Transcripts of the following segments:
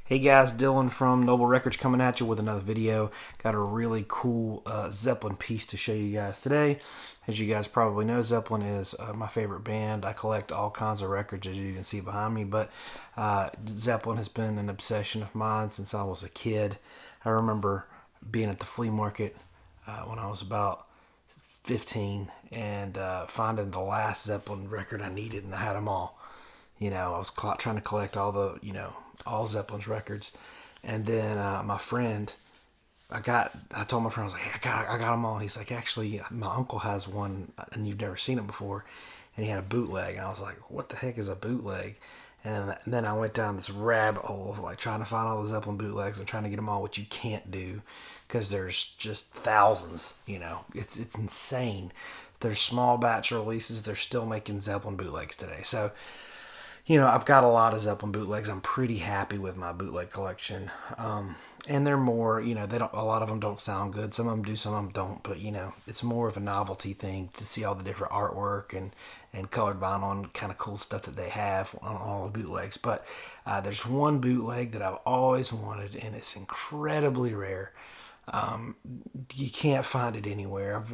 Hey guys, Dylan from Noble Records coming at you with another video. Got a really cool Zeppelin piece to show you guys today. As you guys probably know, Zeppelin is my favorite band. I collect all kinds of records, as you can see behind me, but Zeppelin has been an obsession of mine since I was a kid. I remember being at the flea market when I was about 15 and finding the last Zeppelin record I needed, and I had them all. I was trying to collect all the, all Zeppelin's records. And then my friend, I told my friend, I was like, hey, I got them all. He's like, actually, my uncle has one and you've never seen it before. And he had a bootleg. And I was like, what the heck is a bootleg? And then I went down this rabbit hole of like trying to find all the Zeppelin bootlegs and trying to get them all, which you can't do because there's just thousands. It's insane. There's small batch releases. They're still making Zeppelin bootlegs today. So I've got a lot of Zeppelin bootlegs. I'm pretty happy with my bootleg collection. And they're more, they don't. A lot of them don't sound good. Some of them do, some of them don't. But it's more of a novelty thing to see all the different artwork and colored vinyl and kind of cool stuff that they have on all the bootlegs. But there's one bootleg that I've always wanted, and it's incredibly rare. You can't find it anywhere. I've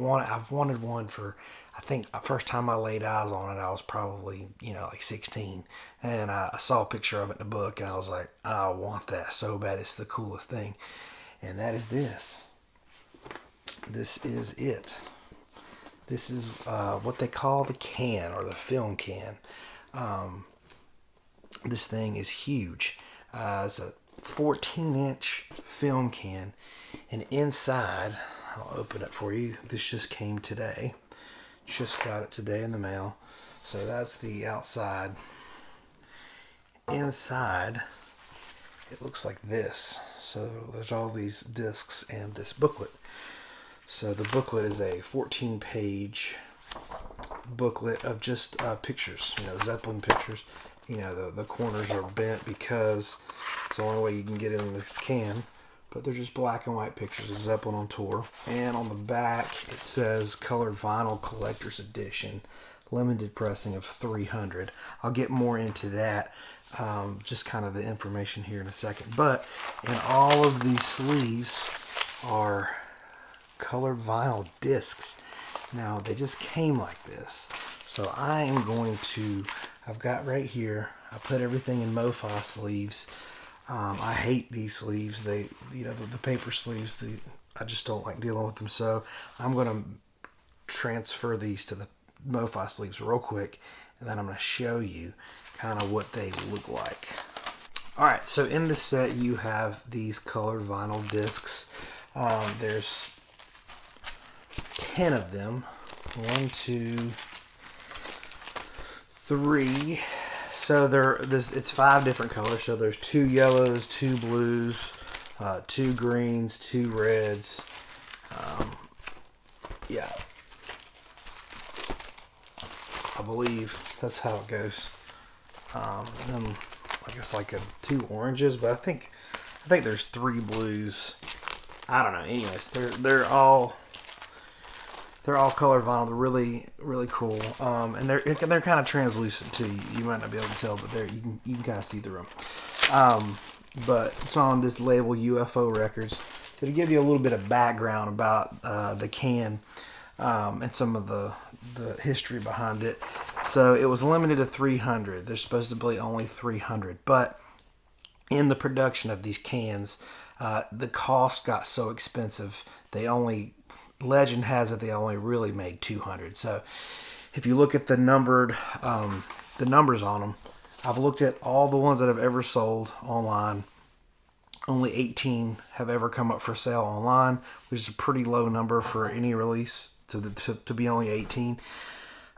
wanted one for, I think the first time I laid eyes on it, I was probably, like 16. And I saw a picture of it in a book and I was like, I want that so bad. It's the coolest thing. And that is this. This is it. This is what they call the can, or the film can. This thing is huge. It's a 14-inch film can, and inside, I'll open it for you. This just came today. Just got it today in the mail. So that's the outside. Inside, it looks like this. So there's all these discs and this booklet. So the booklet is a 14-page booklet of just pictures, Zeppelin pictures. The corners are bent because it's the only way you can get in the can. But they're just black and white pictures of Zeppelin on tour. And on the back, it says Colored Vinyl Collector's Edition, limited pressing of 300. I'll get more into that, just kind of the information here in a second. But in all of these sleeves are colored vinyl discs. Now, they just came like this. So I am going to, I've got right here, I put everything in MoFi sleeves. I hate these sleeves. They, the paper sleeves, I just don't like dealing with them. So I'm going to transfer these to the MoFi sleeves real quick, and then I'm going to show you kind of what they look like. All right, so in the set you have these colored vinyl discs. There's 10 of them. 1, 2, 3. So it's 5 different colors. So there's 2 yellows, 2 blues, 2 greens, 2 reds. Yeah, I believe that's how it goes. Then I guess like 2 oranges, but I think there's 3 blues. I don't know. Anyways, they're all color vinyl. They're really, really cool. And they're kind of translucent too. You might not be able to tell, but you can kind of see through them. But it's on this label UFO Records. So to give you a little bit of background about the can and some of the history behind it. So it was limited to 300. There's supposed to be only 300, but in the production of these cans, the cost got so expensive. Legend has it they only really made 200. So if you look at the numbers on them, I've looked at all the ones that have ever sold online. Only 18 have ever come up for sale online, which is a pretty low number for any release to be only 18.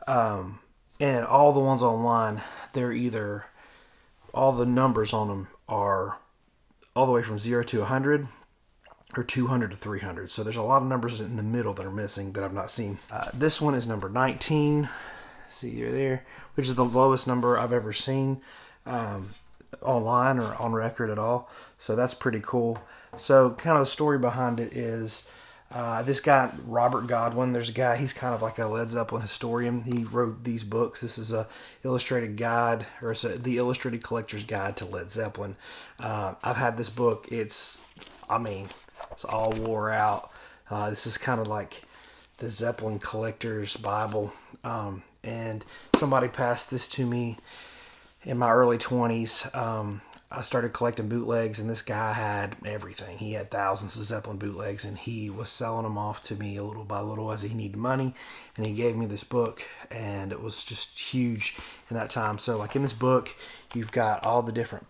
And all the ones online, all the numbers on them are all the way from 0 to 100. Or 200 to 300. So there's a lot of numbers in the middle that are missing that I've not seen. This one is number 19. See there, which is the lowest number I've ever seen online or on record at all. So that's pretty cool. So kind of the story behind it is This guy, Robert Godwin, there's a guy, he's kind of like a Led Zeppelin historian. He wrote these books. This is a illustrated guide, or it's the Illustrated Collector's Guide to Led Zeppelin. I've had this book. It's all wore out. This is kind of like the Zeppelin Collector's Bible. And somebody passed this to me in my early 20s. I started collecting bootlegs, and this guy had everything. He had thousands of Zeppelin bootlegs, and he was selling them off to me little by little as he needed money. And he gave me this book, and it was just huge in that time. So, like in this book, you've got all the different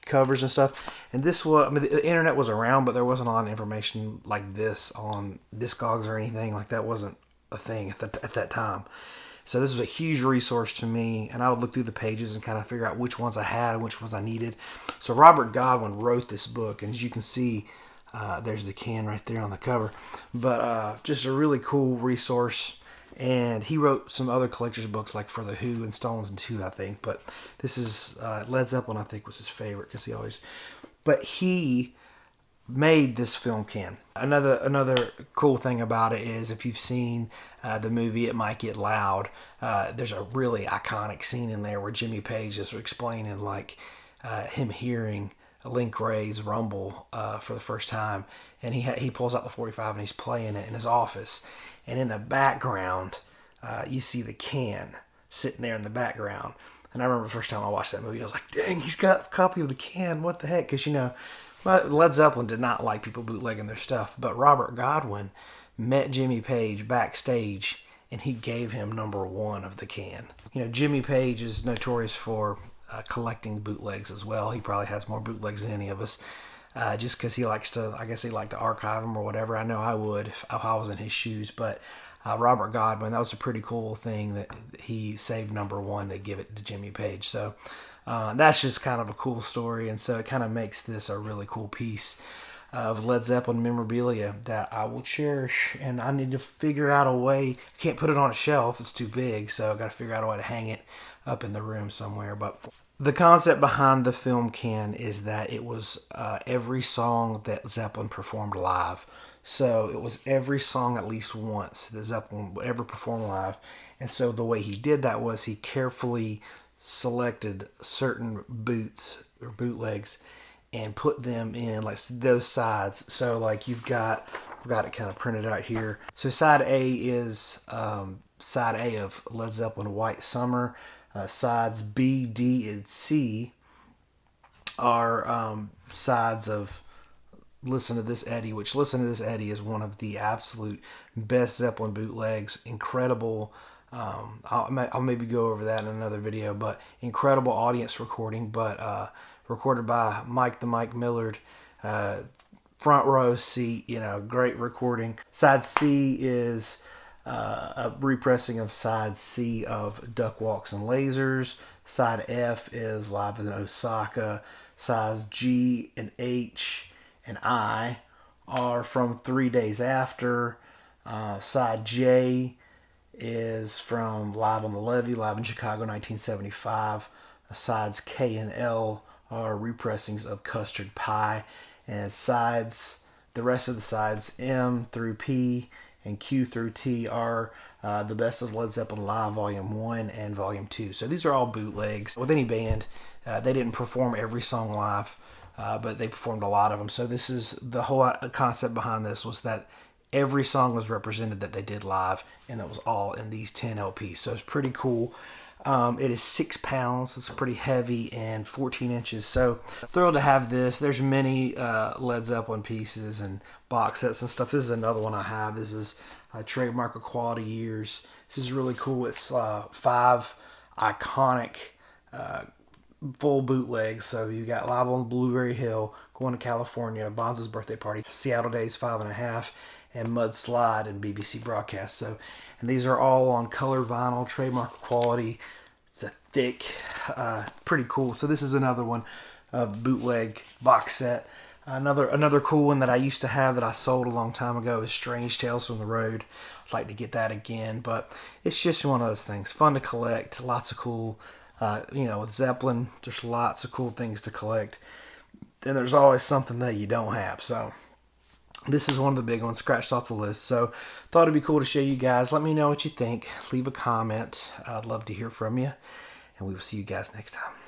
covers and stuff. And this was, the internet was around, but there wasn't a lot of information like this on Discogs or anything. Like that wasn't a thing at that time. So this was a huge resource to me, and I would look through the pages and kind of figure out which ones I had and which ones I needed. So Robert Godwin wrote this book, and as you can see, there's the can right there on the cover. But just a really cool resource, and he wrote some other collector's books like for The Who and Stones and Two, I think. But this is Led Zeppelin, I think, was his favorite because he always... But he made this film can. Another cool thing about it is if you've seen the movie It Might Get Loud, there's a really iconic scene in there where Jimmy Page is explaining like him hearing Link Wray's Rumble for the first time, and he pulls out the 45 and he's playing it in his office, and in the background you see the can sitting there in the background. And I remember the first time I watched that movie, I was like, dang, he's got a copy of the can, what the heck? Because Led Zeppelin did not like people bootlegging their stuff, but Robert Godwin met Jimmy Page backstage, and he gave him #1 of the can. Jimmy Page is notorious for collecting bootlegs as well. He probably has more bootlegs than any of us, just because he likes to, I guess he liked to archive them or whatever. I know I would if I was in his shoes, but Robert Godwin, that was a pretty cool thing that he saved #1 to give it to Jimmy Page. So that's just kind of a cool story, and so it kind of makes this a really cool piece of Led Zeppelin memorabilia that I will cherish, and I need to figure out a way. I can't put it on a shelf, it's too big, so I've got to figure out a way to hang it up in the room somewhere. But the concept behind the film can is that it was every song that Zeppelin performed live. So it was every song at least once that Zeppelin would ever perform live. And so the way he did that was he carefully selected certain boots or bootlegs and put them in like those sides. So like I've got it kind of printed out here. So side A is side A of Led Zeppelin White Summer. Sides B, D, and C are sides of Listen to This Eddie, which Listen to This Eddie is one of the absolute best Zeppelin bootlegs. Incredible. I'll maybe go over that in another video, but incredible audience recording, but recorded by Mike the Mike Millard, front row seat, great recording. Side C is a repressing of side C of Duck Walks and Lasers. Side F is Live in Osaka. Sides G and H and I are from 3 Days After. Side J is from Live on the Levee, live in Chicago 1975. Sides K and L are repressings of Custard Pie. And the rest of the sides M through P and Q through T are the Best of Led Zeppelin Live Volume 1 and Volume 2. So these are all bootlegs. With any band, they didn't perform every song live, but they performed a lot of them. So this is the whole concept behind this, was that every song was represented that they did live, and that was all in these 10 LPs. So it's pretty cool. It is 6 pounds. It's pretty heavy and 14 inches. So thrilled to have this. There's many Led Zeppelin pieces and box sets and stuff. This is another one I have. This is Trademark of Quality Years. This is really cool. It's 5 iconic full bootlegs. So you got Live on Blueberry Hill, Going to California, Bonzo's Birthday Party, Seattle Days 5.5, and Mudslide and BBC Broadcast. So, and these are all on colored vinyl, Trademark of Quality. It's a thick, pretty cool. So this is another one, bootleg box set. Another cool one that I used to have that I sold a long time ago is Strange Tales from the Road. I'd like to get that again, but it's just one of those things. Fun to collect, lots of cool, with Zeppelin, there's lots of cool things to collect. And there's always something that you don't have. So this is one of the big ones scratched off the list. So thought it'd be cool to show you guys. Let me know what you think. Leave a comment. I'd love to hear from you. And we will see you guys next time.